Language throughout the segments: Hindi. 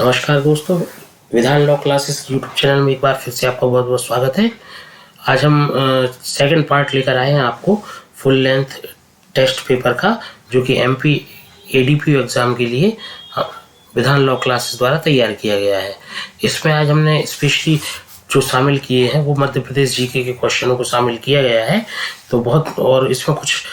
नमस्कार दोस्तों, विधान लॉ क्लासेस यूट्यूब चैनल में एक बार फिर से आपका बहुत बहुत स्वागत है। आज हम सेकंड पार्ट लेकर आए हैं आपको फुल लेंथ टेस्ट पेपर का, जो कि एमपी एडीपी एग्ज़ाम के लिए विधान लॉ क्लासेस द्वारा तैयार किया गया है। इसमें आज हमने स्पेशली जो शामिल किए हैं वो मध्य प्रदेश जीके के क्वेश्चनों को शामिल किया गया है। तो बहुत, और इसमें कुछ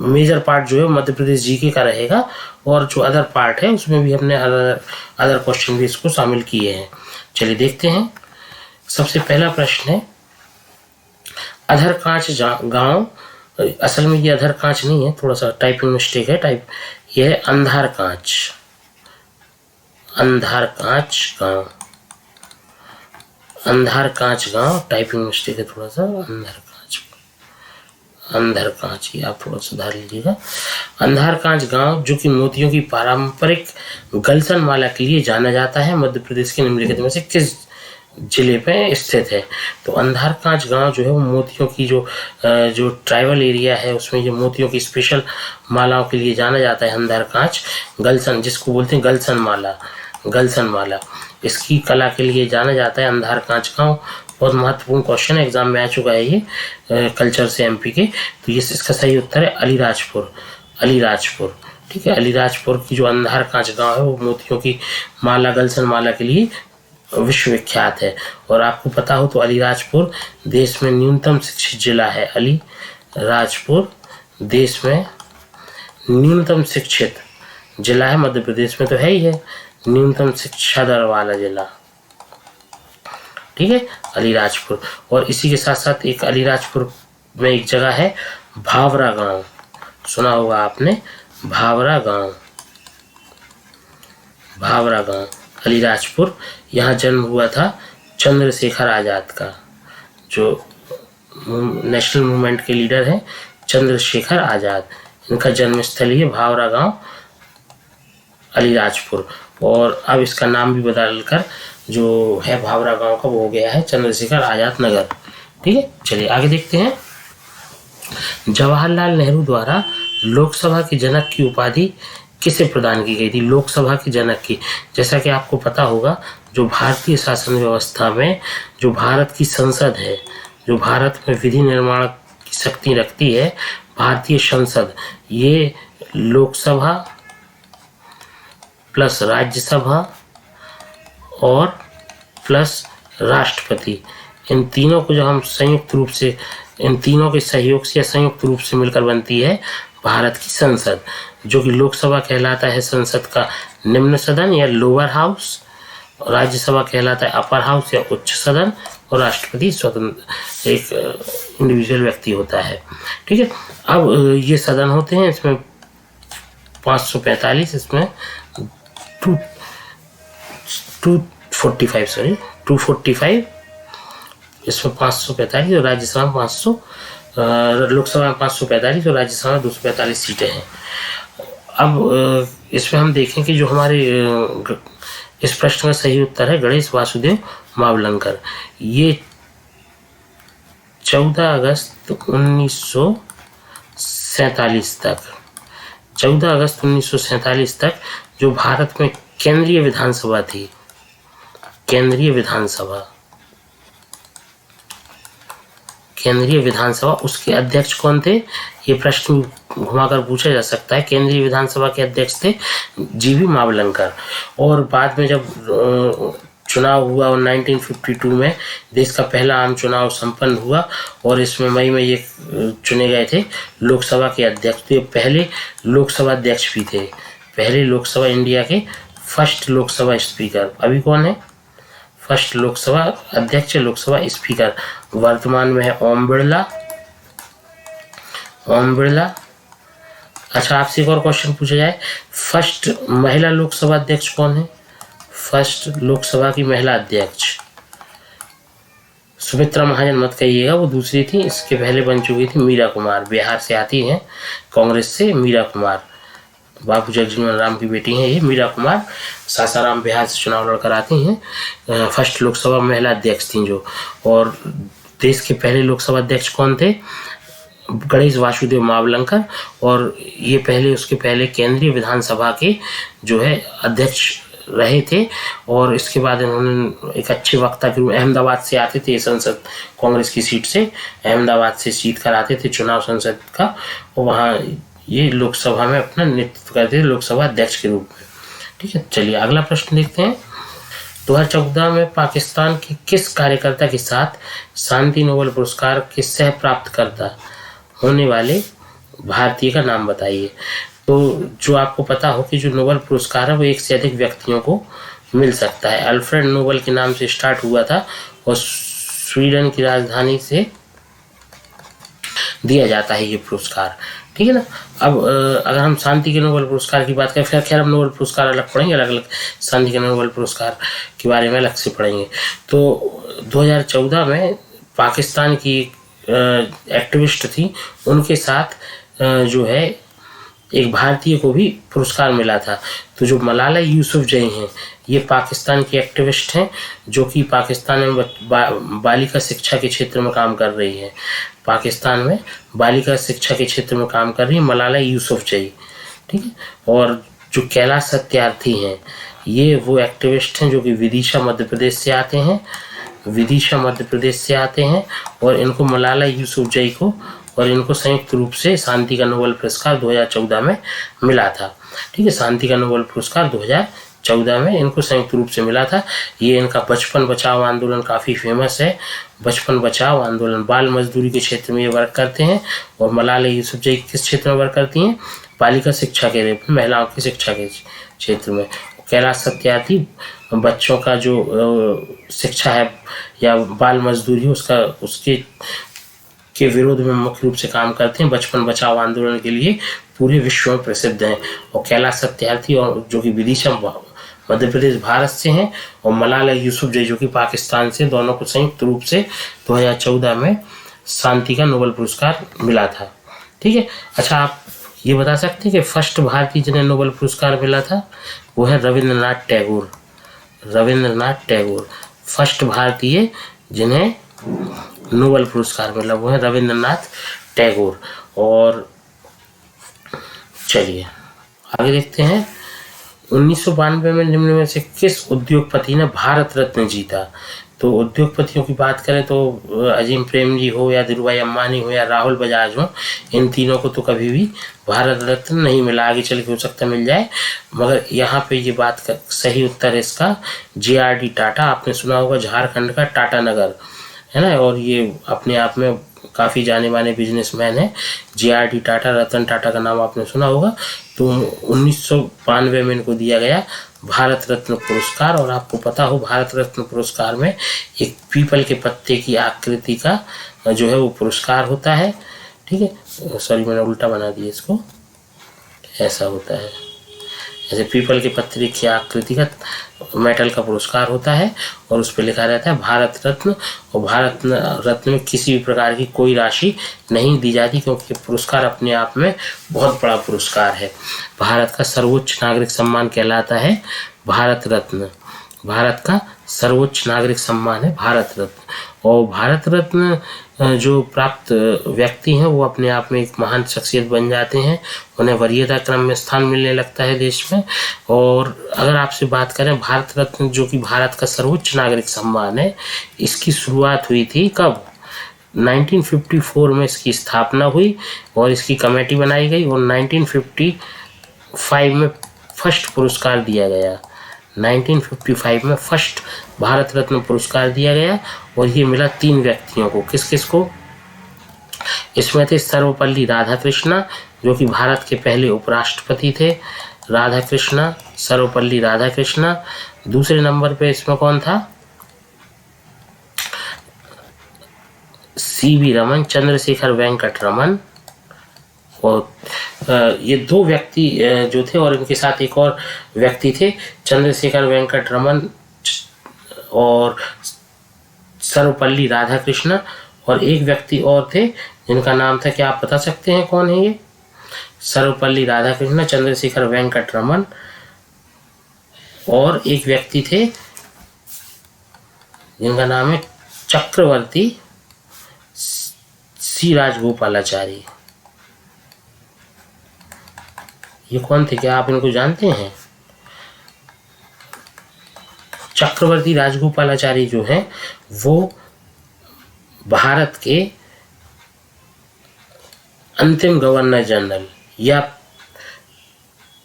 मेजर पार्ट जो है मध्य प्रदेश जीके का रहेगा, और जो अदर पार्ट है उसमें भी हमने अदर क्वेश्चन भी इसको शामिल किए हैं। चलिए देखते हैं। सबसे पहला प्रश्न है, अधर कांच गांव, असल में ये अधर कांच नहीं है, थोड़ा सा टाइपिंग मिस्टेक है। ये है अंधार कांच, अंधार कांच गांव, अंधार कांच गांव, टाइपिंग मिस्टेक है थोड़ा सा। अंधार कांच, ये आप थोड़ा सुधार लीजिएगा। अंधार कांच गांव, जो कि मोतियों की पारंपरिक गलसन माला के लिए जाना जाता है, मध्य प्रदेश के निम्नलिखित में से किस जिले पे स्थित है? तो अंधार कांच गांव जो है वो मोतियों की जो ट्राइबल एरिया है उसमें जो मोतियों की स्पेशल मालाओं के लिए जाना जाता है अंधार कांच गलसन, जिसको बोलते हैं गलसन माला, गलसन माला, इसकी कला के लिए जाना जाता है अंधार कांच गांव। बहुत महत्वपूर्ण क्वेश्चन है, एग्जाम में आ चुका है ये कल्चर से एमपी के। तो ये इसका सही उत्तर है अलीराजपुर, अलीराजपुर। ठीक है, अलीराजपुर की जो अंधार कांच गांव है वो मोतियों की माला, गलसन माला के लिए विश्वविख्यात है। और आपको पता हो तो अलीराजपुर देश में न्यूनतम शिक्षित जिला है। अलीराजपुर देश में न्यूनतम शिक्षित जिला है, मध्य प्रदेश में तो है ही है न्यूनतम शिक्षा दर वाला जिला। ठीक है, अलीराजपुर। और इसी के साथ साथ एक अलीराजपुर में एक जगह है भावरा गांव, सुना होगा आपने, भावरा गांव, भावरा गांव, अलीराजपुर। यहाँ जन्म हुआ था चंद्रशेखर आजाद का, जो नेशनल मूवमेंट के लीडर हैं चंद्रशेखर आजाद, इनका जन्म स्थल ही है भावरा गांव, अलीराजपुर। और अब इसका नाम भी बदलकर जो है भावरा गांव का वो हो गया है चंद्रशेखर आजाद नगर। ठीक है, चलिए आगे देखते हैं। जवाहरलाल नेहरू द्वारा लोकसभा की जनक की उपाधि किसे प्रदान की गई थी? लोकसभा की जनक की, जैसा कि आपको पता होगा, जो भारतीय शासन व्यवस्था में जो भारत की संसद है, जो भारत में विधि निर्माण की शक्ति रखती है, भारतीय संसद, ये लोकसभा प्लस राज्यसभा और प्लस राष्ट्रपति, इन तीनों को जो हम संयुक्त रूप से, इन तीनों के सहयोग से या संयुक्त रूप से मिलकर बनती है भारत की संसद, जो कि लोकसभा कहलाता है संसद का निम्न सदन या लोअर हाउस, राज्यसभा कहलाता है अपर हाउस या उच्च सदन, और राष्ट्रपति स्वतंत्र एक इंडिविजुअल व्यक्ति होता है। ठीक है, अब ये सदन होते हैं, इसमें 545, इसमें 245, इसमें 545 और राज्यसभा में 500, लोकसभा में 545 और राज्यसभा में 245 सीटें हैं। अब इसमें हम देखें कि जो हमारे इस प्रश्न का सही उत्तर है गणेश वासुदेव मावलंकर। ये 14 अगस्त 1947 तक, 14 अगस्त 1947 तक जो भारत में केंद्रीय विधानसभा थी, केंद्रीय विधानसभा, केंद्रीय विधानसभा, उसके अध्यक्ष कौन थे? ये प्रश्न घुमाकर पूछा जा सकता है। केंद्रीय विधानसभा के अध्यक्ष थे जीवी मावलंकर। और बाद में जब चुनाव हुआ और 1952 में देश का पहला आम चुनाव संपन्न हुआ, और इसमें मई में ये चुने गए थे लोकसभा के अध्यक्ष। तो ये पहले लोकसभा अध्यक्ष भी थे, पहले लोकसभा, इंडिया के फर्स्ट लोकसभा स्पीकर। अभी कौन है फर्स्ट लोकसभा अध्यक्ष, लोकसभा स्पीकर? वर्तमान में है ओम बिरला, ओम बिरला। अच्छा, आपसे एक और क्वेश्चन पूछा जाए, फर्स्ट महिला लोकसभा अध्यक्ष कौन है? फर्स्ट लोकसभा की महिला अध्यक्ष सुमित्रा महाजन मत कहिएगा, वो दूसरी थी, इसके पहले बन चुकी थी मीरा कुमार, बिहार से आती हैं कांग्रेस से मीरा कुमार, बाबू जगजीवन राम की बेटी हैं ये मीरा कुमार, सासाराम बिहार से चुनाव लड़कर आती हैं, फर्स्ट लोकसभा महिला अध्यक्ष थी जो। और देश के पहले लोकसभा अध्यक्ष कौन थे? गणेश वासुदेव मावलंकर। और ये पहले, उसके पहले केंद्रीय विधानसभा के जो है अध्यक्ष रहे थे और इसके बाद इन्होंने एक अच्छे वक्ता के रूप में अहमदाबाद से आते थे संसद, कांग्रेस की सीट से अहमदाबाद से जीत कर आते थे चुनाव संसद का, और वहाँ ये लोकसभा में अपना नेतृत्व करते थे लोकसभा अध्यक्ष के रूप में। ठीक है, चलिए अगला प्रश्न देखते हैं। 2014 में पाकिस्तान के किस कार्यकर्ता के साथ शांति नोबेल पुरस्कार के सह प्राप्तकर्ता होने वाले भारतीय का नाम बताइए। तो जो आपको पता हो कि जो नोबेल पुरस्कार है वो एक से अधिक व्यक्तियों को मिल सकता है। अल्फ्रेड नोबेल के नाम से स्टार्ट हुआ था और स्वीडन की राजधानी से दिया जाता है ये पुरस्कार। ठीक है ना। अब अगर हम शांति के नोबेल पुरस्कार की बात करें, फिर खैर हम नोबेल पुरस्कार अलग पढ़ेंगे, अलग अलग शांति के नोबेल पुरस्कार के बारे में अलग से पढ़ेंगे। तो 2014 में पाकिस्तान की एक्टिविस्ट थी, उनके साथ जो है एक भारतीय को भी पुरस्कार मिला था। तो जो मलाला यूसुफजई हैं, ये पाकिस्तान की एक्टिविस्ट हैं जो कि पाकिस्तान में बालिका शिक्षा के क्षेत्र में काम कर रही है। पाकिस्तान में बालिका शिक्षा के क्षेत्र में काम कर रही है मलाला यूसुफजई। ठीक है। और जो कैलाश सत्यार्थी हैं, ये वो एक्टिविस्ट हैं जो कि विदिशा मध्य प्रदेश से आते हैं, विदिशा मध्य प्रदेश से आते हैं, और इनको मलाला यूसुफजई को और इनको संयुक्त रूप से शांति का नोबेल पुरस्कार 2014 में मिला था। ठीक है, शांति का नोबेल पुरस्कार 2014 में इनको संयुक्त रूप से मिला था। ये इनका बचपन बचाओ आंदोलन काफ़ी फेमस है। बचपन बचाओ आंदोलन, बाल मजदूरी के क्षेत्र में ये वर्क करते हैं। और मलाला यूसुफजई किस क्षेत्र में वर्क करती हैं? बालिका शिक्षा के रूप में, महिलाओं की शिक्षा के क्षेत्र में। कैलाश सत्यार्थी बच्चों का जो शिक्षा है या बाल मजदूरी उसके विरोध में मुख्य रूप से काम करते हैं। बचपन बचाओ आंदोलन के लिए पूरे विश्व में प्रसिद्ध हैं। और कैलाश सत्यार्थी और जो कि विदिशा मध्य प्रदेश भारत से हैं, और मलाला यूसुफजई जो कि पाकिस्तान से, दोनों को संयुक्त रूप से 2014 में शांति का नोबेल पुरस्कार मिला था। ठीक है। अच्छा, आप ये बता सकते हैं कि फर्स्ट भारतीय जिन्हें नोबेल पुरस्कार मिला था वो है रविंद्रनाथ टैगोर। रविंद्रनाथ टैगोर फर्स्ट भारतीय जिन्हें नोबेल पुरस्कार मिला वो है रविंद्रनाथ टैगोर। और चलिए आगे देखते हैं। 1992 में निम्न में से किस उद्योगपति ने भारत रत्न जीता? तो उद्योगपतियों की बात करें तो अजीम प्रेमजी हो या धीरूभाई अंबानी हो या राहुल बजाज हो, इन तीनों को तो कभी भी भारत रत्न नहीं मिला। आगे चल के हो सकता मिल जाए, मगर यहाँ पे ये बात का सही उत्तर है इसका JRD टाटा। आपने सुना होगा झारखंड का टाटा नगर है ना, और ये अपने आप में काफ़ी जाने माने बिजनेसमैन है। JRD टाटा, रतन टाटा का नाम आपने सुना होगा। तो 1992 में इनको दिया गया भारत रत्न पुरस्कार। और आपको पता हो भारत रत्न पुरस्कार में एक पीपल के पत्ते की आकृति का जो है वो पुरस्कार होता है। ठीक है, सॉरी मैंने उल्टा बना दिया इसको, ऐसा होता है, जैसे पीपल के पत्ते की आकृति का मेटल का पुरस्कार होता है और उस पर लिखा रहता है भारत रत्न। और भारत रत्न में किसी भी प्रकार की कोई राशि नहीं दी जाती, क्योंकि पुरस्कार अपने आप में बहुत बड़ा पुरस्कार है। भारत का सर्वोच्च नागरिक सम्मान कहलाता है भारत रत्न। भारत का सर्वोच्च नागरिक सम्मान है भारत रत्न। और भारत रत्न जो प्राप्त व्यक्ति हैं वो अपने आप में एक महान शख्सियत बन जाते हैं, उन्हें वरीयता क्रम में स्थान मिलने लगता है देश में। और अगर आपसे बात करें भारत रत्न जो कि भारत का सर्वोच्च नागरिक सम्मान है, इसकी शुरुआत हुई थी कब? 1954 में इसकी स्थापना हुई और इसकी कमेटी बनाई गई और 1955 में फर्स्ट पुरस्कार दिया गया। 1955 में फर्स्ट भारत रत्न पुरस्कार दिया गया और ये मिला 3 व्यक्तियों को। किस किस को? इसमें थे सर्वपल्ली राधाकृष्णा जो कि भारत के पहले उपराष्ट्रपति थे। राधाकृष्णा, सर्वपल्ली राधाकृष्णा। दूसरे नंबर पे इसमें कौन था? CV रमन, चंद्रशेखर वेंकट रमन। और ये 2 व्यक्ति जो थे और इनके साथ एक और व्यक्ति थे, चंद्रशेखर वेंकट रमन और सर्वपल्ली राधाकृष्णन। और एक व्यक्ति और थे जिनका नाम था, क्या आप बता सकते हैं कौन है ये? सर्वपल्ली राधाकृष्णन, चंद्रशेखर वेंकट रमन और एक व्यक्ति थे जिनका नाम है चक्रवर्ती C राजगोपालाचारी। ये कौन थे, क्या आप इनको जानते हैं? चक्रवर्ती राजगोपालाचारी जो हैं वो भारत के अंतिम गवर्नर जनरल या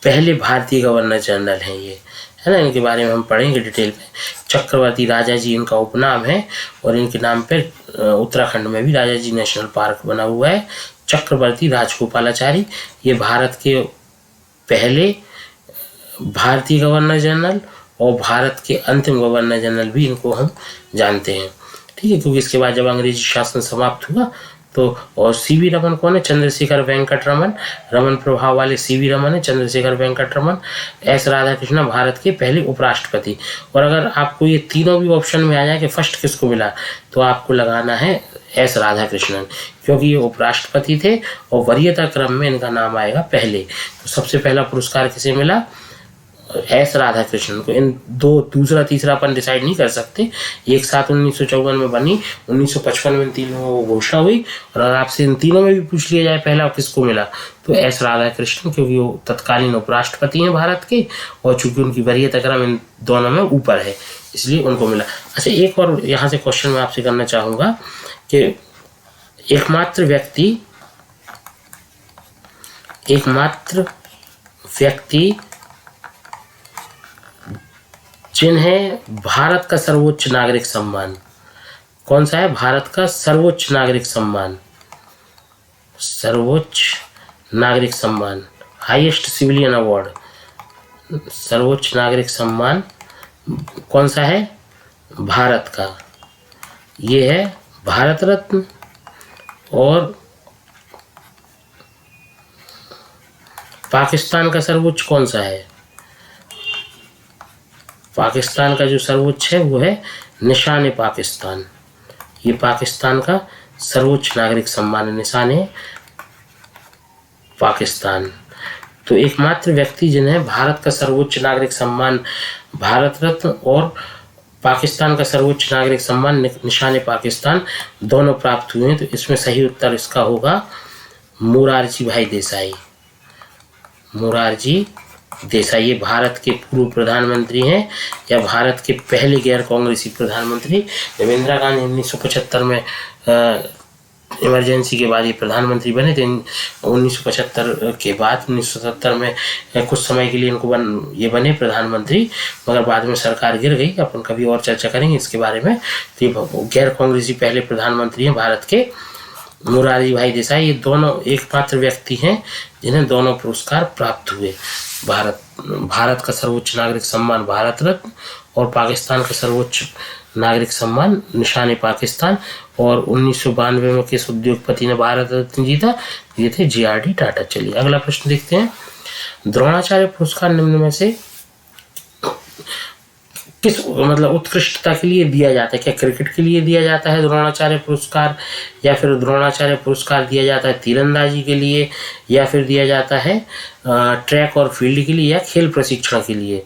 पहले भारतीय गवर्नर जनरल हैं, ये है ना। इनके बारे में हम पढ़ेंगे डिटेल में। चक्रवर्ती राजा जी इनका उपनाम है और इनके नाम पे उत्तराखंड में भी राजा जी नेशनल पार्क बना हुआ है। चक्रवर्ती राजगोपालाचारी ये भारत के पहले भारतीय गवर्नर जनरल और भारत के अंतिम गवर्नर जनरल भी इनको हम जानते हैं, ठीक है। क्योंकि इसके बाद जब अंग्रेजी शासन समाप्त हुआ तो और सीवी रमन कौन है? चंद्रशेखर वेंकट रमन। रमन प्रभाव वाले सीवी रमन है, चंद्रशेखर वेंकट रमन। एस राधाकृष्णन भारत के पहले उपराष्ट्रपति। और अगर आपको ये तीनों भी ऑप्शन में आ जाए कि फर्स्ट किसको मिला, तो आपको लगाना है एस राधाकृष्णन, क्योंकि ये उपराष्ट्रपति थे और वरीयता क्रम में इनका नाम आएगा पहले। तो सबसे पहला पुरस्कार किसे मिला? एस राधाकृष्णन को। इन दो दूसरा तीसरा अपन डिसाइड नहीं कर सकते। एक साथ 1954 में बनी, 1955 में इन तीनों को घोषणा हुई। और अगर आपसे इन तीनों में भी पूछ लिया जाए पहला किसको मिला, तो एस राधाकृष्णन, क्योंकि वो तत्कालीन उपराष्ट्रपति हैं भारत के और चूंकि उनकी वरीयता क्रम इन दोनों में ऊपर है इसलिए उनको मिला। अच्छा, एक और यहाँ से क्वेश्चन मैं आपसे करना चाहूँगा कि एकमात्र व्यक्ति जिन्हें भारत का सर्वोच्च नागरिक सम्मान कौन सा है? भारत का सर्वोच्च नागरिक सम्मान, हाईएस्ट सिविलियन अवार्ड, सर्वोच्च नागरिक सम्मान कौन सा है? भारत का। ये है भारत रत्न। और पाकिस्तान का सर्वोच्च कौन सा है? पाकिस्तान का जो सर्वोच्च है वो है निशान पाकिस्तान। ये पाकिस्तान का सर्वोच्च नागरिक सम्मान, निशान पाकिस्तान। तो एकमात्र व्यक्ति जिन्हें भारत का सर्वोच्च नागरिक सम्मान भारत रत्न और पाकिस्तान का सर्वोच्च नागरिक सम्मान निशान पाकिस्तान दोनों प्राप्त हुए हैं, तो इसमें सही उत्तर इसका होगा मोरारजी भाई देसाई। मोरारजी देसाई ये भारत के पूर्व प्रधानमंत्री हैं या भारत के पहले गैर कांग्रेसी प्रधानमंत्री। जब इंदिरा गांधी 1975 में इमरजेंसी के बाद ये प्रधानमंत्री बने थे, 1975 के बाद 1970 में कुछ समय के लिए इनको ये बने प्रधानमंत्री, मगर बाद में सरकार गिर गई। अपन कभी और चर्चा करेंगे इसके बारे में। तो ये गैर कांग्रेसी पहले प्रधानमंत्री हैं भारत के, मोरारजी भाई देसाई। ये दोनों एकमात्र व्यक्ति हैं जिन्हें दोनों पुरस्कार प्राप्त हुए। भारत का सर्वोच्च नागरिक सम्मान भारत रत्न और पाकिस्तान का सर्वोच्च नागरिक सम्मान निशान पाकिस्तान। और 1992 में किस उद्योगपति ने भारत रत्न जीता? ये थे JRD टाटा। चलिए अगला प्रश्न देखते हैं। द्रोणाचार्य पुरस्कार निम्न में से किस उत्कृष्टता के लिए दिया जाता है? क्या क्रिकेट के लिए दिया जाता है द्रोणाचार्य पुरस्कार, या फिर द्रोणाचार्य पुरस्कार दिया जाता है तीरंदाजी के लिए, या फिर दिया जाता है ट्रैक और फील्ड के लिए, या खेल प्रशिक्षण के लिए?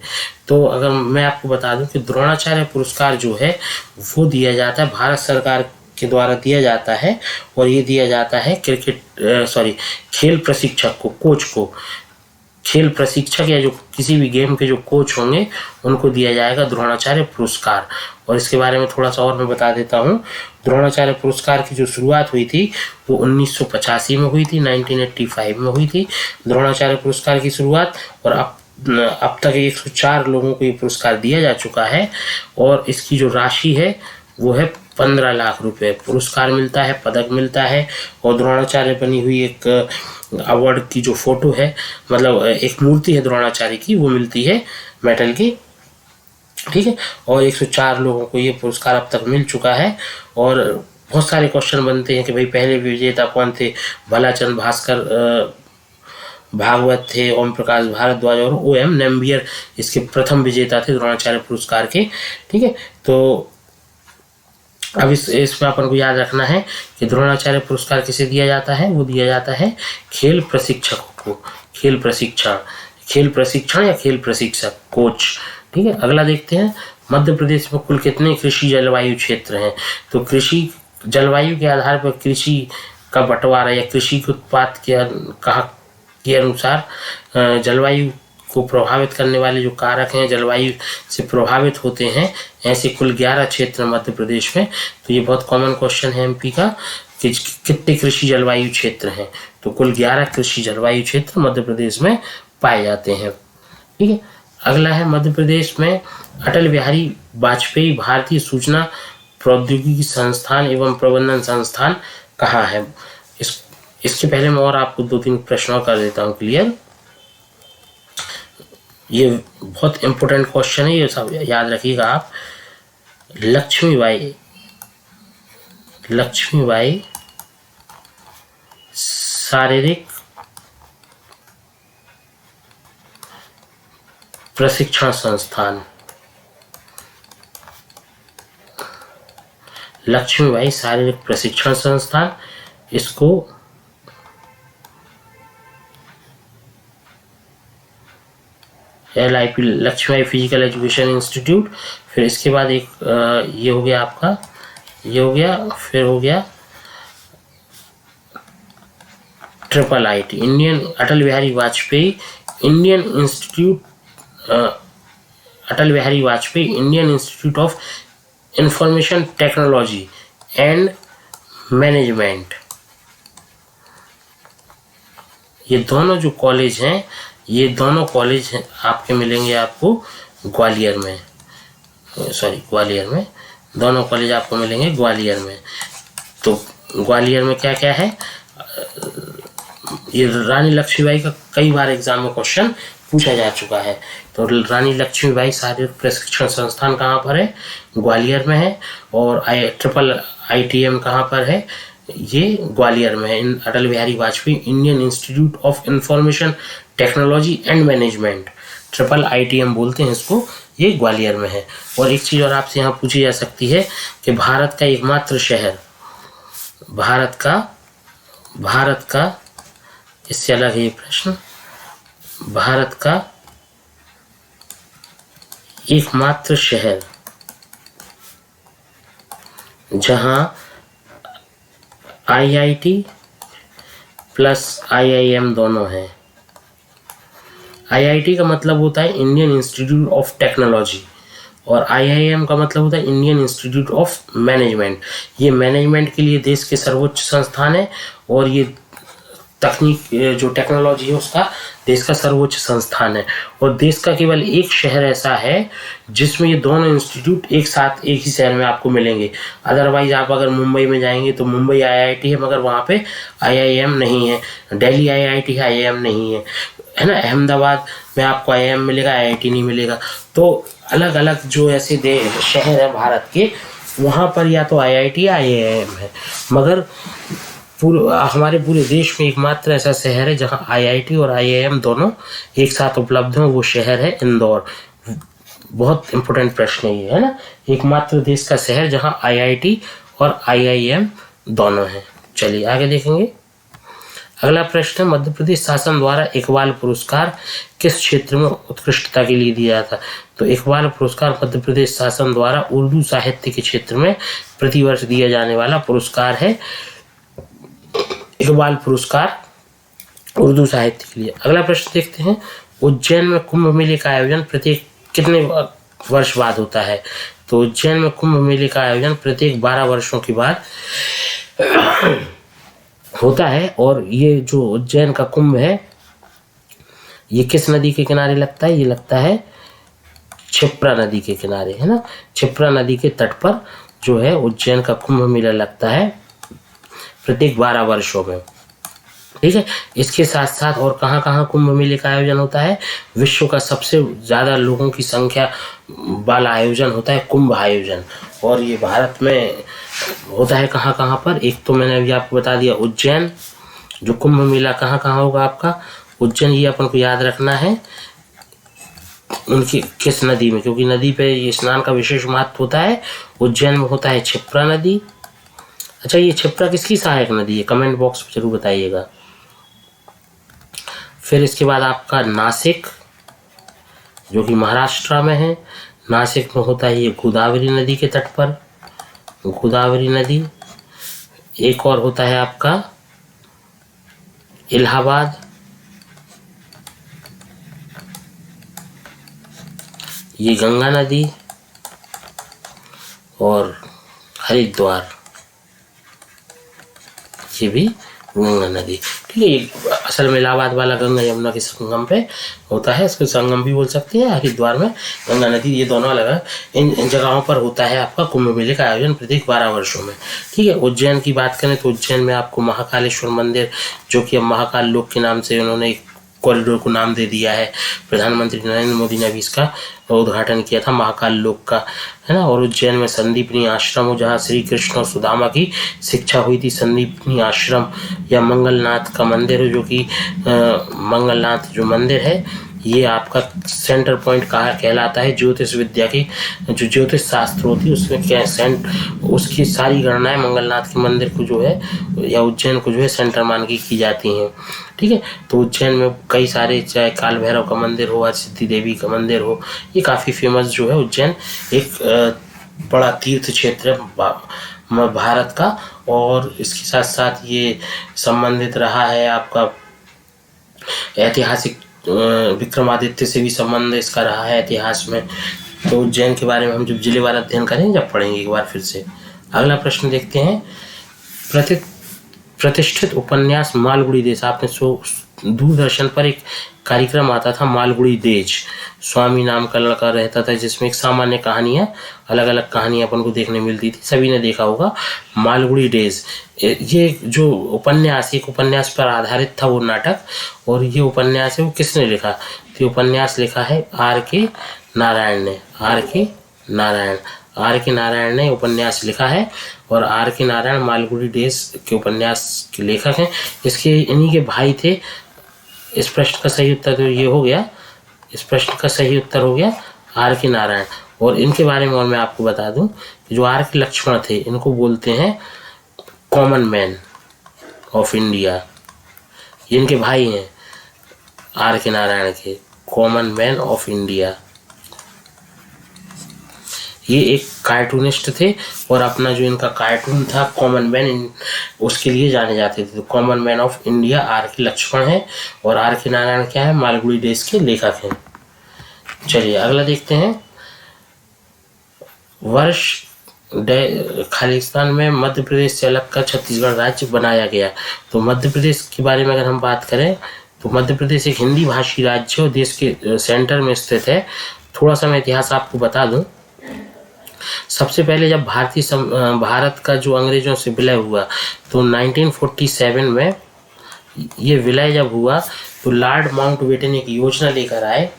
तो अगर मैं आपको बता दूं कि द्रोणाचार्य पुरस्कार जो है वो दिया जाता है भारत सरकार के द्वारा दिया जाता है, और ये दिया जाता है खेल प्रशिक्षक को, कोच को। खेल प्रशिक्षक या जो किसी भी गेम के जो कोच होंगे उनको दिया जाएगा द्रोणाचार्य पुरस्कार। और इसके बारे में थोड़ा सा और मैं बता देता हूँ। द्रोणाचार्य पुरस्कार की जो शुरुआत हुई थी वो 1985 में हुई थी, 1985 में हुई थी द्रोणाचार्य पुरस्कार की शुरुआत। और अब तक 104 लोगों को ये पुरस्कार दिया जा चुका है और इसकी जो राशि है वो है 15 लाख रुपए। पुरस्कार मिलता है, पदक मिलता है और द्रोणाचार्य बनी हुई एक अवार्ड की जो फोटो है, एक मूर्ति है द्रोणाचार्य की, वो मिलती है मेटल की, ठीक है। और 104 लोगों को ये पुरस्कार अब तक मिल चुका है। और बहुत सारे क्वेश्चन बनते हैं कि भाई पहले विजेता कौन थे? भलाचंद भास्कर भागवत थे, ओम प्रकाश भारद्वाज और OM नेम्बियर इसके प्रथम विजेता थे द्रोणाचार्य पुरस्कार के, ठीक है। तो अब इसमें अपन को याद रखना है कि द्रोणाचार्य पुरस्कार किसे दिया जाता है? वो दिया जाता है खेल प्रशिक्षक को, खेल प्रशिक्षण या खेल प्रशिक्षक, कोच, ठीक है। अगला देखते हैं, मध्य प्रदेश में कुल कितने कृषि जलवायु क्षेत्र हैं? तो कृषि जलवायु के आधार पर कृषि का बंटवारा या कृषि के उत्पाद के अनुसार जलवायु को प्रभावित करने वाले जो कारक हैं, जलवायु से प्रभावित होते हैं, ऐसे कुल 11 क्षेत्र मध्य प्रदेश में। तो ये बहुत कॉमन क्वेश्चन है एमपी का कि कितने कृषि जलवायु क्षेत्र हैं। तो कुल 11 कृषि जलवायु क्षेत्र मध्य प्रदेश में पाए जाते हैं। ठीक है, अगला है मध्य प्रदेश में अटल बिहारी वाजपेयी भारतीय सूचना प्रौद्योगिकी संस्थान एवं प्रबंधन संस्थान कहाँ है। इसके पहले मैं और आपको 2-3 प्रश्नों कर देता हूँ क्लियर। ये बहुत इंपॉर्टेंट क्वेश्चन है, ये सब याद रखिएगा आप। लक्ष्मीबाई शारीरिक प्रशिक्षण संस्थान, लक्ष्मीबाई शारीरिक प्रशिक्षण संस्थान, इसको LIP Lakshmibai physical education institute. फिर इसके बाद एक ये हो गया आपका, ये हो गया, फिर हो गया IIIT Indian Atal Bihari Vajpayee Indian institute, Atal Bihari Vajpayee Indian Institute of Information Technology and management. ये दोनों जो कॉलेज हैं, ये दोनों कॉलेज आपके मिलेंगे आपको ग्वालियर में, ग्वालियर में, दोनों कॉलेज आपको मिलेंगे ग्वालियर में। तो ग्वालियर में क्या क्या है, ये रानी लक्ष्मीबाई का कई बार एग्जाम में क्वेश्चन पूछा जा चुका है। तो रानी लक्ष्मीबाई शारीरिक प्रशिक्षण संस्थान कहाँ पर है, ग्वालियर में है। और IITM कहाँ पर है, ये ग्वालियर में है। Atal Bihari Vajpayee Indian Institute of Information Technology and Management, IITM बोलते हैं इसको, ये ग्वालियर में है। और एक चीज़ और आपसे यहाँ पूछी जा सकती है कि भारत का एकमात्र शहर, भारत का इससे अलग है ये प्रश्न, भारत का एकमात्र शहर जहां IIT प्लस IIM दोनों हैं। IIT का मतलब होता है इंडियन इंस्टीट्यूट ऑफ टेक्नोलॉजी और IIM का मतलब होता है इंडियन इंस्टीट्यूट ऑफ मैनेजमेंट। ये मैनेजमेंट के लिए देश के सर्वोच्च संस्थान है और ये तकनीक जो टेक्नोलॉजी है उसका देश का सर्वोच्च संस्थान है। और देश का केवल एक शहर ऐसा है जिसमें ये दोनों इंस्टीट्यूट एक साथ एक ही शहर में आपको मिलेंगे। अदरवाइज आप अगर मुंबई में जाएंगे तो मुंबई IIT है मगर वहाँ पे IIM नहीं है, दिल्ली IIT है, IIM नहीं है ना। अहमदाबाद में आपको IIM मिलेगा, IIT नहीं मिलेगा। तो अलग अलग जो ऐसे शहर है भारत के, वहाँ पर या तो IIT या IIM है, मगर हमारे पूरे देश में एकमात्र ऐसा शहर है जहां IIT और IIM दोनों एक साथ उपलब्ध हैं, वो शहर है इंदौर। बहुत इंपॉर्टेंट प्रश्न है ये, है ना, एकमात्र देश का शहर जहां IIT और IIM दोनों हैं। चलिए आगे देखेंगे। अगला प्रश्न है, मध्य प्रदेश शासन द्वारा इकबाल पुरस्कार किस क्षेत्र में उत्कृष्टता के लिए दिया जाता है। तो इकबाल पुरस्कार मध्य प्रदेश शासन द्वारा उर्दू साहित्य के क्षेत्र में प्रतिवर्ष दिया जाने वाला पुरस्कार है। इकबाल पुरस्कार उर्दू साहित्य के लिए। अगला प्रश्न देखते हैं, उज्जैन में कुंभ मेले का आयोजन प्रत्येक कितने वर्ष बाद होता है। तो उज्जैन में कुंभ मेले का आयोजन प्रत्येक 12 वर्षों के बाद होता है। और ये जो उज्जैन का कुंभ है ये किस नदी के किनारे लगता है, ये लगता है क्षिप्रा नदी के किनारे, है ना। क्षिप्रा नदी के तट पर जो है उज्जैन का कुंभ मेला लगता है प्रत्येक 12 वर्षों में। ठीक है, इसके साथ साथ और कहाँ कहाँ कुंभ मेले का आयोजन होता है। विश्व का सबसे ज़्यादा लोगों की संख्या वाला आयोजन होता है कुंभ आयोजन, और ये भारत में होता है कहाँ कहाँ पर। एक तो मैंने अभी आपको बता दिया उज्जैन, जो कुंभ मेला कहाँ कहाँ होगा आपका उज्जैन, ये अपन को याद रखना है उनकी किस नदी में, क्योंकि नदी पे ये स्नान का विशेष महत्व होता है। उज्जैन में होता है क्षिप्रा नदी। अच्छा, ये क्षिप्रा किसकी सहायक नदी है, कमेंट बॉक्स में जरूर बताइएगा। फिर इसके बाद आपका नासिक, जो कि महाराष्ट्र में है। नासिक में होता है ये गोदावरी नदी के तट पर, गोदावरी नदी। एक और होता है आपका इलाहाबाद, ये गंगा नदी और हरिद्वार, ये भी गंगा नदी। ठीक है, ये असल में इलाहाबाद वाला गंगा यमुना के संगम पे होता है, इसको संगम भी बोल सकते हैं। हरिद्वार में गंगा नदी, ये दोनों अलग है। इन जगहों पर होता है आपका कुंभ मेले का आयोजन प्रत्येक 12 वर्षों में। ठीक है, उज्जैन की बात करें तो उज्जैन में आपको महाकालेश्वर मंदिर, जो कि अब महाकाल लोक के नाम से उन्होंने एक कॉरिडोर को नाम दे दिया है। प्रधानमंत्री नरेंद्र मोदी ने अभी इसका उद्घाटन किया था, महाकाल लोक का, है ना। और उज्जैन में संदीपनी आश्रम हो, जहाँ श्री कृष्ण और सुदामा की शिक्षा हुई थी। संदीपनी आश्रम या मंगलनाथ का मंदिर है, जो कि मंगलनाथ जो मंदिर है, ये आपका सेंटर पॉइंट कहा कहलाता है ज्योतिष विद्या की, जो ज्योतिष शास्त्र होती है उसमें क्या उसकी सारी गणनाएं मंगलनाथ के मंदिर को जो है या उज्जैन को जो है सेंटर मान के की जाती हैं। ठीक है, तो उज्जैन में कई सारे, चाहे काल भैरव का मंदिर हो, सिद्धि देवी का मंदिर हो, ये काफ़ी फेमस जो है उज्जैन एक बड़ा तीर्थ क्षेत्र है भारत का। और इसके साथ साथ ये संबंधित रहा है आपका ऐतिहासिक, विक्रमादित्य से भी संबंध इसका रहा है इतिहास में। तो उज्जैन के बारे में हम जब जिलेवार अध्ययन करेंगे जब पढ़ेंगे एक बार फिर से। अगला प्रश्न देखते हैं, प्रतिष्ठित उपन्यास मालगुड़ी देश। आपने दूरदर्शन पर एक कार्यक्रम आता था मालगुड़ी देश, स्वामी नाम का लड़का रहता था, जिसमें एक सामान्य कहानियाँ, अलग अलग कहानियाँ अपन को देखने मिलती थी, सभी ने देखा होगा मालगुड़ी डेज। ये जो उपन्यास, एक उपन्यास पर आधारित था वो नाटक, और ये उपन्यास है वो किसने लिखा? तो उपन्यास लिखा है आर के नारायण ने। आर के नारायण ने उपन्यास लिखा है, और आर के नारायण मालगुड़ी डेज के उपन्यास के लेखक हैं। इसके इन्हीं के भाई थे। इस प्रश्न का सही उत्तर तो ये हो गया, इस प्रश्न का सही उत्तर हो गया आर के नारायण। और इनके बारे में और मैं आपको बता दूं कि जो आर के लक्ष्मण थे, इनको बोलते हैं कॉमन मैन ऑफ इंडिया। इनके भाई हैं आर के नारायण के, कॉमन मैन ऑफ इंडिया। ये एक कार्टूनिस्ट थे, और अपना जो इनका कार्टून था कॉमन मैन, उसके लिए जाने जाते थे। तो common man of India R K Laxman है, और आर के नारायण क्या है? मालगुड़ी डेज के लेखक हैं। चलिए अगला देखते हैं, वर्ष खालिस्तान में मध्य प्रदेश से अलग कर छत्तीसगढ़ राज्य बनाया गया। तो मध्य प्रदेश के बारे में अगर हम बात करें तो मध्य प्रदेश एक हिंदी भाषी राज्य और देश के सेंटर में स्थित है। थोड़ा सा मैं इतिहास आपको बता दूं। सबसे पहले जब भारत का जो अंग्रेजों से विलय हुआ, तो 1947 में ये विलय जब हुआ, तो लॉर्ड माउंटबेटन एक योजना लेकर आए,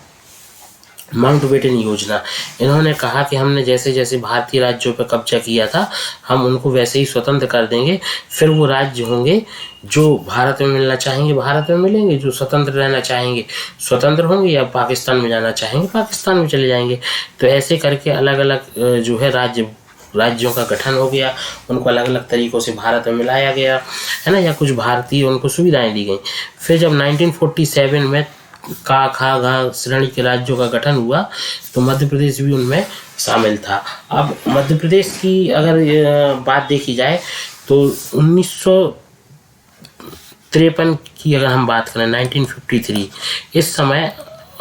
माउंटबेटन योजना। इन्होंने कहा कि हमने जैसे जैसे भारतीय राज्यों पर कब्जा किया था, हम उनको वैसे ही स्वतंत्र कर देंगे। फिर वो राज्य होंगे जो भारत में मिलना चाहेंगे भारत में मिलेंगे, जो स्वतंत्र रहना चाहेंगे स्वतंत्र होंगे, या पाकिस्तान में जाना चाहेंगे पाकिस्तान में चले जाएंगे। तो ऐसे करके अलग अलग जो है राज्यों का गठन हो गया, उनको अलग अलग तरीक़ों से भारत में मिलाया गया, है ना, या कुछ भारतीय उनको सुविधाएं दी गई। फिर जब 1947 में का खा गा श्रेणी के राज्यों का गठन हुआ, तो मध्य प्रदेश भी उनमें शामिल था। अब मध्य प्रदेश की अगर बात देखी जाए तो 1953 की अगर हम बात करें, 1953, इस समय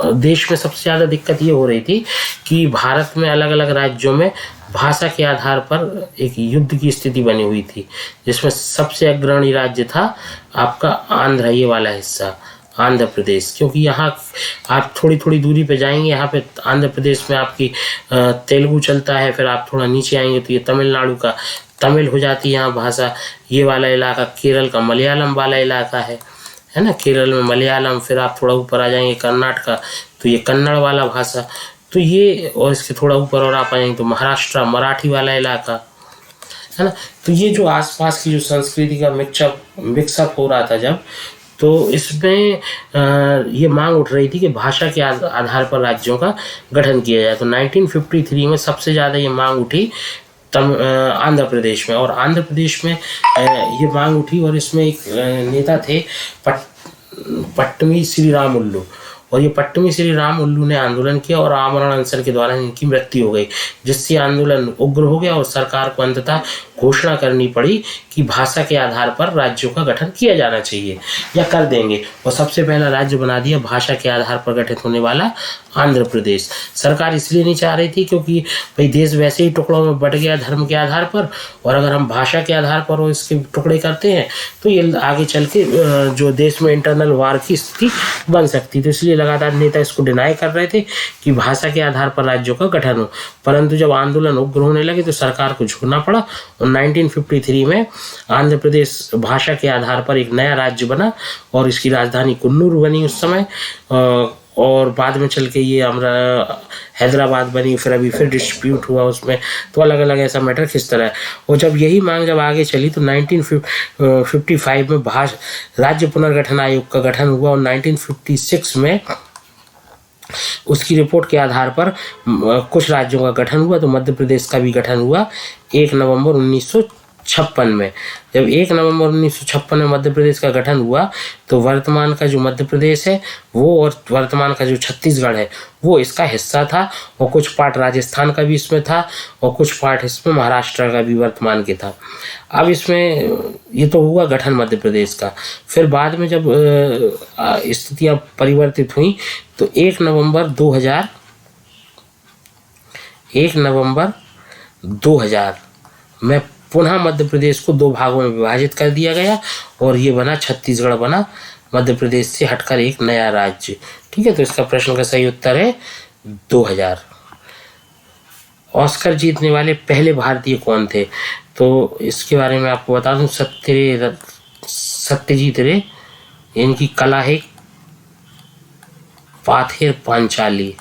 देश में सबसे ज़्यादा दिक्कत ये हो रही थी कि भारत में अलग अलग राज्यों में भाषा के आधार पर एक युद्ध की स्थिति बनी हुई थी, जिसमें सबसे अग्रणी राज्य था आपका आंध्र, ये वाला हिस्सा आंध्र प्रदेश। क्योंकि यहाँ आप थोड़ी थोड़ी दूरी पे जाएंगे, यहाँ पे आंध्र प्रदेश में आपकी तेलुगु चलता है, फिर आप थोड़ा नीचे आएंगे तो ये तमिलनाडु का तमिल हो जाती है यहाँ भाषा। ये वाला इलाका केरल का मलयालम वाला इलाका है ना, केरल में मलयालम। फिर आप थोड़ा ऊपर आ जाएंगे कर्नाटका, तो ये कन्नड़ वाला भाषा। तो ये, और इसके थोड़ा ऊपर और आप आ जाएंगे तो महाराष्ट्र मराठी वाला इलाका, है ना। तो ये जो आसपास की जो संस्कृति का मिक्सअप हो रहा था जब, तो इसमें ये मांग उठ रही थी कि भाषा के आधार पर राज्यों का गठन किया जाए। तो 1953 में सबसे ज़्यादा ये मांग उठी आंध्र प्रदेश में, और आंध्र प्रदेश में ये मांग उठी, और इसमें एक नेता थे पट्टमी श्रीरामुल्लू, और ये पट्टमी श्री राम उल्लू ने आंदोलन किया और आमरण अनशन के दौरान इनकी मृत्यु हो गई, जिससे आंदोलन उग्र हो गया और सरकार को अंततः घोषणा करनी पड़ी कि भाषा के आधार पर राज्यों का गठन किया जाना चाहिए या कर देंगे। और सबसे पहला राज्य बना दिया भाषा के आधार पर गठित होने वाला आंध्र प्रदेश। सरकार इसलिए नहीं चाह रही थी क्योंकि भाई देश वैसे ही टुकड़ों में बट गया धर्म के आधार पर, और अगर हम भाषा के आधार पर इसके टुकड़े करते हैं तो ये आगे चल के जो देश में इंटरनल वार की स्थिति बन सकती। तो इसलिए लगातार नेता इसको डिनाई कर रहे थे कि भाषा के आधार पर राज्यों का गठन हो। परंतु जब आंदोलन उग्र होने लगे तो सरकार को झुकना पड़ा और 1953 में आंध्र प्रदेश भाषा के आधार पर एक नया राज्य बना और इसकी राजधानी कुन्नूर बनी उस समय, और बाद में चल के ये हैदराबाद बनी। फिर अभी फिर डिस्प्यूट हुआ उसमें, तो अलग अलग ऐसा मैटर किस तरह है। और जब यही मांग जब आगे चली तो 1955 में राज्य पुनर्गठन आयोग का गठन हुआ और 1956 में उसकी रिपोर्ट के आधार पर कुछ राज्यों का गठन हुआ। तो मध्य प्रदेश का भी गठन हुआ 1 नवंबर 1956 में। जब 1 नवंबर 1956 में मध्य प्रदेश का गठन हुआ तो वर्तमान का जो मध्य प्रदेश है वो और वर्तमान का जो छत्तीसगढ़ है वो इसका हिस्सा था, और कुछ पार्ट राजस्थान का भी इसमें था और कुछ पार्ट इसमें महाराष्ट्र का भी वर्तमान के था। अब इसमें ये तो हुआ गठन मध्य प्रदेश का। फिर बाद में जब स्थितियाँ परिवर्तित हुई तो 1 नवंबर 2000 में पुनः मध्य प्रदेश को 2 भागों में विभाजित कर दिया गया और ये बना छत्तीसगढ़ बना, मध्य प्रदेश से हटकर एक नया राज्य। ठीक है, तो इसका प्रश्न का सही उत्तर है 2000। ऑस्कर जीतने वाले पहले भारतीय कौन थे? तो इसके बारे में आपको बता दूं, सत्यजीत रे, इनकी कला है पाथेर पांचाली।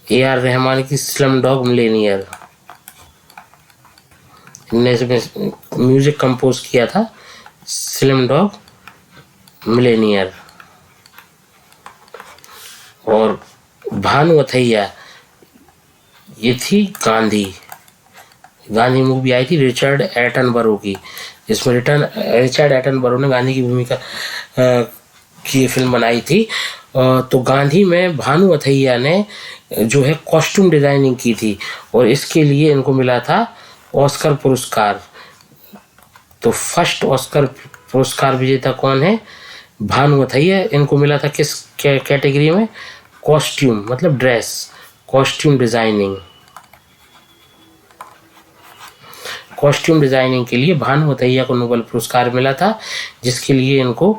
AR रहमान की स्लम डॉग मिलेनियर, इनने इसमें म्यूजिक कंपोज किया था स्लम डॉग मिलेनियर। और भानु अथैया ये थी गांधी मूवी आई थी रिचर्ड एटनबरो की, जिसमें रिचर्ड एटनबरो ने गांधी की भूमिका की फिल्म बनाई थी। तो गांधी में भानु अथैया ने जो है कॉस्ट्यूम डिजाइनिंग की थी और इसके लिए इनको मिला था ऑस्कर पुरस्कार। तो फर्स्ट ऑस्कर पुरस्कार विजेता कौन है? भानु अथैया। इनको मिला था किस कैटेगरी में? कॉस्ट्यूम मतलब dress, costume designing. Costume designing के लिए भानु अथैया को नोबेल पुरस्कार मिला था, जिसके लिए इनको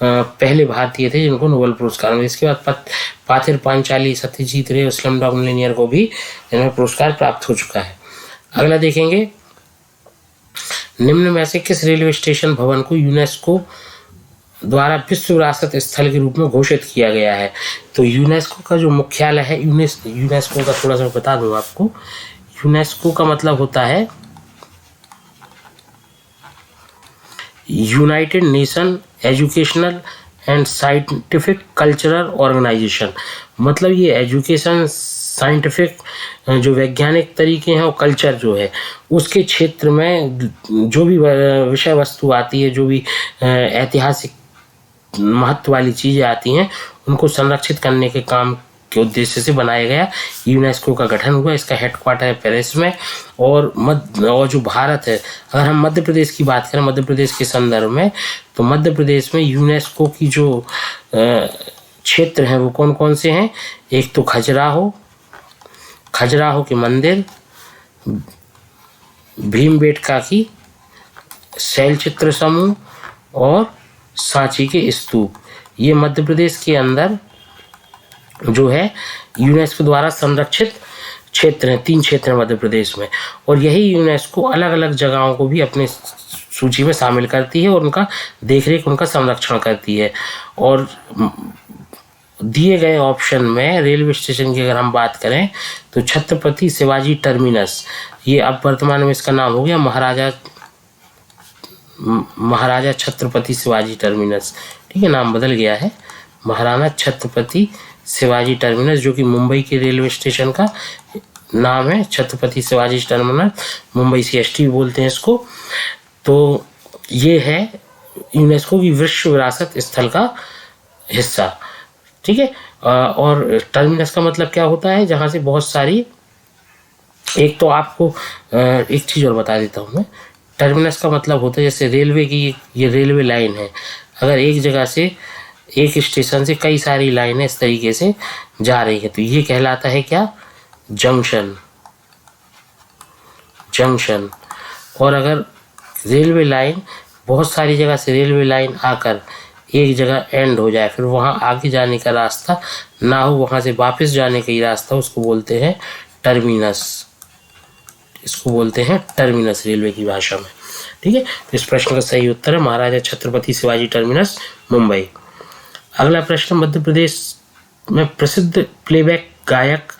पहले भारतीय थे जिनको नोबेल पुरस्कार मिला। इसके बाद पाथेर पांचाली, सत्यजीत रे और स्लम डॉग मिलियनेयर को भी इनमें पुरस्कार प्राप्त हो चुका है। अगला देखेंगे, निम्न में से किस रेलवे स्टेशन भवन को यूनेस्को द्वारा विश्व विरासत स्थल के रूप में घोषित किया गया है? तो यूनेस्को का जो मुख्यालय है, यूनेस्को का थोड़ा सा बता दूं आपको। यूनेस्को का मतलब होता है United Nation Educational and Scientific Cultural Organization. मतलब ये एजुकेशन, साइंटिफिक जो वैज्ञानिक तरीके हैं और कल्चर जो है उसके क्षेत्र में जो भी विषय वस्तु आती है, जो भी ऐतिहासिक महत्व वाली चीज़ें आती हैं, उनको संरक्षित करने के काम के उद्देश्य से बनाया गया यूनेस्को का गठन हुआ। इसका हेडक्वार्टर है पेरिस में। और जो भारत है, अगर हम मध्य प्रदेश की बात करें, मध्य प्रदेश के संदर्भ में, तो मध्य प्रदेश में यूनेस्को की जो क्षेत्र हैं वो कौन कौन से हैं? एक तो खजुराहो के मंदिर, भीमबेटका की शैल चित्र समूह और सांची के स्तूप। ये मध्य प्रदेश के अंदर जो है यूनेस्को द्वारा संरक्षित क्षेत्र हैं। 3 क्षेत्र हैं मध्य प्रदेश में, और यही यूनेस्को अलग अलग जगहों को भी अपने सूची में शामिल करती है और उनका देखरेख, उनका संरक्षण करती है। और दिए गए ऑप्शन में रेलवे स्टेशन की अगर हम बात करें तो छत्रपति शिवाजी टर्मिनस, ये अब वर्तमान में इसका नाम हो गया महाराजा छत्रपति शिवाजी टर्मिनस। ठीक है, नाम बदल गया है, महाराणा छत्रपति शिवाजी टर्मिनस, जो कि मुंबई के रेलवे स्टेशन का नाम है। छत्रपति शिवाजी टर्मिनस, मुंबई CST भी बोलते हैं इसको। तो ये है यूनेस्को की विश्व विरासत स्थल का हिस्सा। ठीक है। और टर्मिनस का मतलब क्या होता है, जहाँ से बहुत सारी, एक तो आपको एक चीज़ और बता देता हूँ मैं। टर्मिनस का मतलब होता है जैसे रेलवे की, ये रेलवे लाइन है, अगर एक जगह से, एक स्टेशन से कई सारी लाइनें इस तरीके से जा रही है तो ये कहलाता है क्या, जंक्शन। जंक्शन। और अगर रेलवे लाइन, बहुत सारी जगह से रेलवे लाइन आकर एक जगह एंड हो जाए, फिर वहाँ आगे जाने का रास्ता ना हो, वहाँ से वापस जाने का ही रास्ता, उसको बोलते हैं टर्मिनस। इसको बोलते हैं टर्मिनस रेलवे की भाषा में। ठीक है। तो इस प्रश्न का सही उत्तर है महाराजा छत्रपति शिवाजी टर्मिनस, मुंबई। अगला प्रश्न, मध्य प्रदेश में प्रसिद्ध प्लेबैक गायक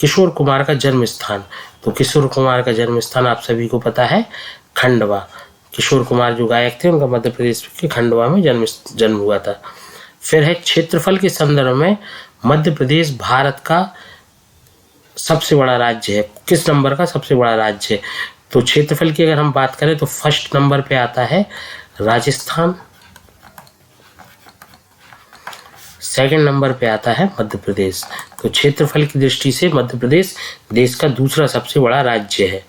किशोर कुमार का जन्म स्थान। तो किशोर कुमार का जन्म स्थान आप सभी को पता है, खंडवा। किशोर कुमार जो गायक थे उनका मध्य प्रदेश के खंडवा में जन्म हुआ था। फिर है, क्षेत्रफल के संदर्भ में मध्य प्रदेश भारत का सबसे बड़ा राज्य है। किस नंबर का सबसे बड़ा राज्य है? तो क्षेत्रफल की अगर हम बात करें तो फर्स्ट नंबर पे आता है राजस्थान, सेकंड नंबर पे आता है मध्य प्रदेश। तो क्षेत्रफल की दृष्टि से मध्य प्रदेश देश का दूसरा सबसे बड़ा राज्य है।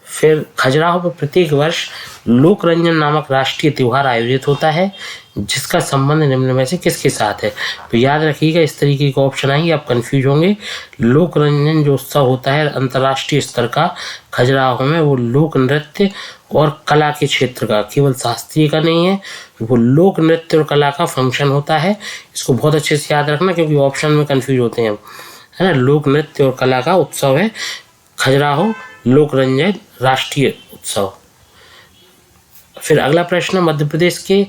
फिर खजुराहो पर प्रत्येक वर्ष लोक रंजन नामक राष्ट्रीय त्योहार आयोजित होता है, जिसका संबंध निम्न में से किसके साथ है? तो याद रखिएगा, इस तरीके का ऑप्शन आएंगे, आप कंफ्यूज होंगे। लोक रंजन जो उत्सव होता है अंतर्राष्ट्रीय स्तर का खजुराहो में, वो लोक नृत्य और कला के क्षेत्र का, केवल शास्त्रीय का नहीं है, वो लोक नृत्य और कला का फंक्शन होता है। इसको बहुत अच्छे से याद रखना, क्योंकि ऑप्शन में कंफ्यूज होते हैं, है ना। लोक नृत्य और कला का उत्सव है खजुराहो लोक रंजन राष्ट्रीय उत्सव। फिर अगला प्रश्न, मध्य प्रदेश के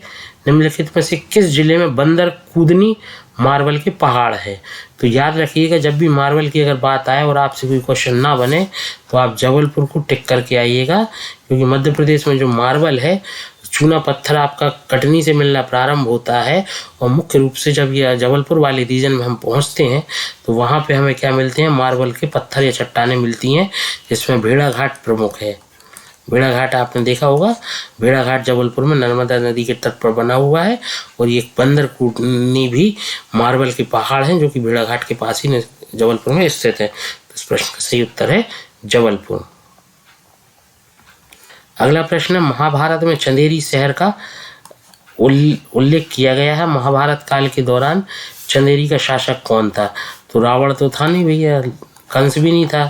निम्नलिखित में से किस जिले में बंदर कूदनी मार्बल के पहाड़ है? तो याद रखिएगा, जब भी मार्बल की अगर बात आए और आपसे कोई क्वेश्चन ना बने तो आप जबलपुर को टिक करके आइएगा, क्योंकि मध्य प्रदेश में जो मार्बल है, चूना पत्थर आपका कटनी से मिलना प्रारंभ होता है, और मुख्य रूप से जब ये जबलपुर वाले रीजन में हम पहुंचते हैं तो वहाँ पे हमें क्या मिलते हैं, मार्बल के पत्थर या चट्टानें मिलती हैं, जिसमें भेड़ाघाट प्रमुख है। भेड़ाघाट आपने देखा होगा, भेड़ाघाट जबलपुर में नर्मदा नदी के तट पर बना हुआ है, और ये बंदर कूटनी भी मार्बल के पहाड़ हैं, जो कि भेड़ाघाट के पास ही जबलपुर में स्थित है। तो इस प्रश्न का सही उत्तर है जबलपुर। अगला प्रश्न है, महाभारत में चंदेरी शहर का उल्लेख किया गया है। महाभारत काल के दौरान चंदेरी का शासक कौन था? तो रावण तो था नहीं भैया, कंस भी नहीं था,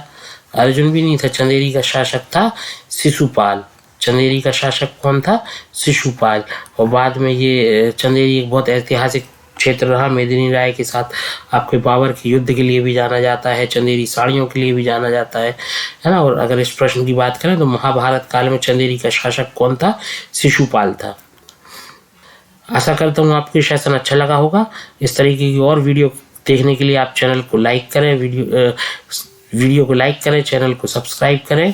अर्जुन भी नहीं था। चंदेरी का शासक था शिशुपाल। चंदेरी का शासक कौन था? शिशुपाल। और बाद में ये चंदेरी एक बहुत ऐतिहासिक क्षेत्र रहा, मेदिनी राय के साथ आपके बाबर के युद्ध के लिए भी जाना जाता है, चंदेरी साड़ियों के लिए भी जाना जाता है ना। और अगर इस प्रश्न की बात करें तो महाभारत काल में चंदेरी का शासक कौन था? शिशुपाल था। आशा करता हूँ आपको सेशन अच्छा लगा होगा। इस तरीके की और वीडियो देखने के लिए आप चैनल को लाइक करें, वीडियो को लाइक करें, चैनल को सब्सक्राइब करें।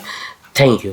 Thank you.